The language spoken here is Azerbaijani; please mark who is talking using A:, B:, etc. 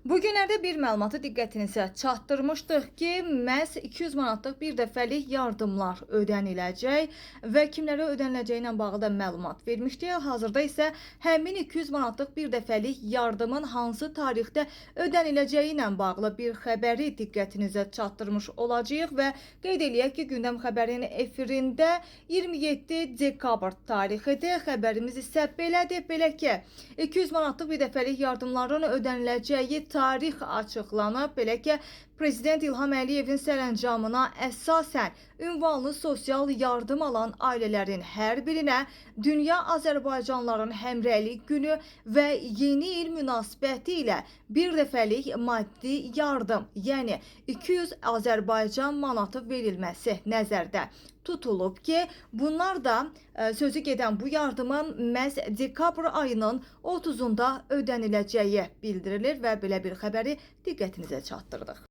A: Bu günlərdə bir məlumatı diqqətinizə çatdırmışdıq ki, məhz 200 manatlıq bir dəfəlik yardımlar ödəniləcək və kimlərə ödəniləcəyi ilə bağlı da məlumat vermişdik. Hazırda isə həmin 200 manatlıq bir dəfəlik yardımın hansı tarixdə ödəniləcəyi ilə bağlı bir xəbəri diqqətinizə çatdırmış olacağıq və qeyd eləyək ki, Gündəm xəbərin efirində 27 dekabr tarixidir. Xəbərimiz isə belədir. Belə ki, 200 manatlıq bir dəfəlik yardımların ödəniləcəyi tarix açıqlanıb. Belə ki, Prezident İlham Əliyevin sərəncamına əsasən ünvanlı sosial yardım alan ailələrin hər birinə Dünya Azərbaycanlıların Həmrəylik günü və Yeni il münasibəti ilə bir dəfəlik maddi yardım, yəni 200 Azərbaycan manatı verilməsi nəzərdə tutulub ki, bunlar da sözü gedən bu yardımın məhz dekabr ayının 30-unda ödəniləcəyi bildirilir və belə bir xəbəri diqqətinizə çatdırdıq.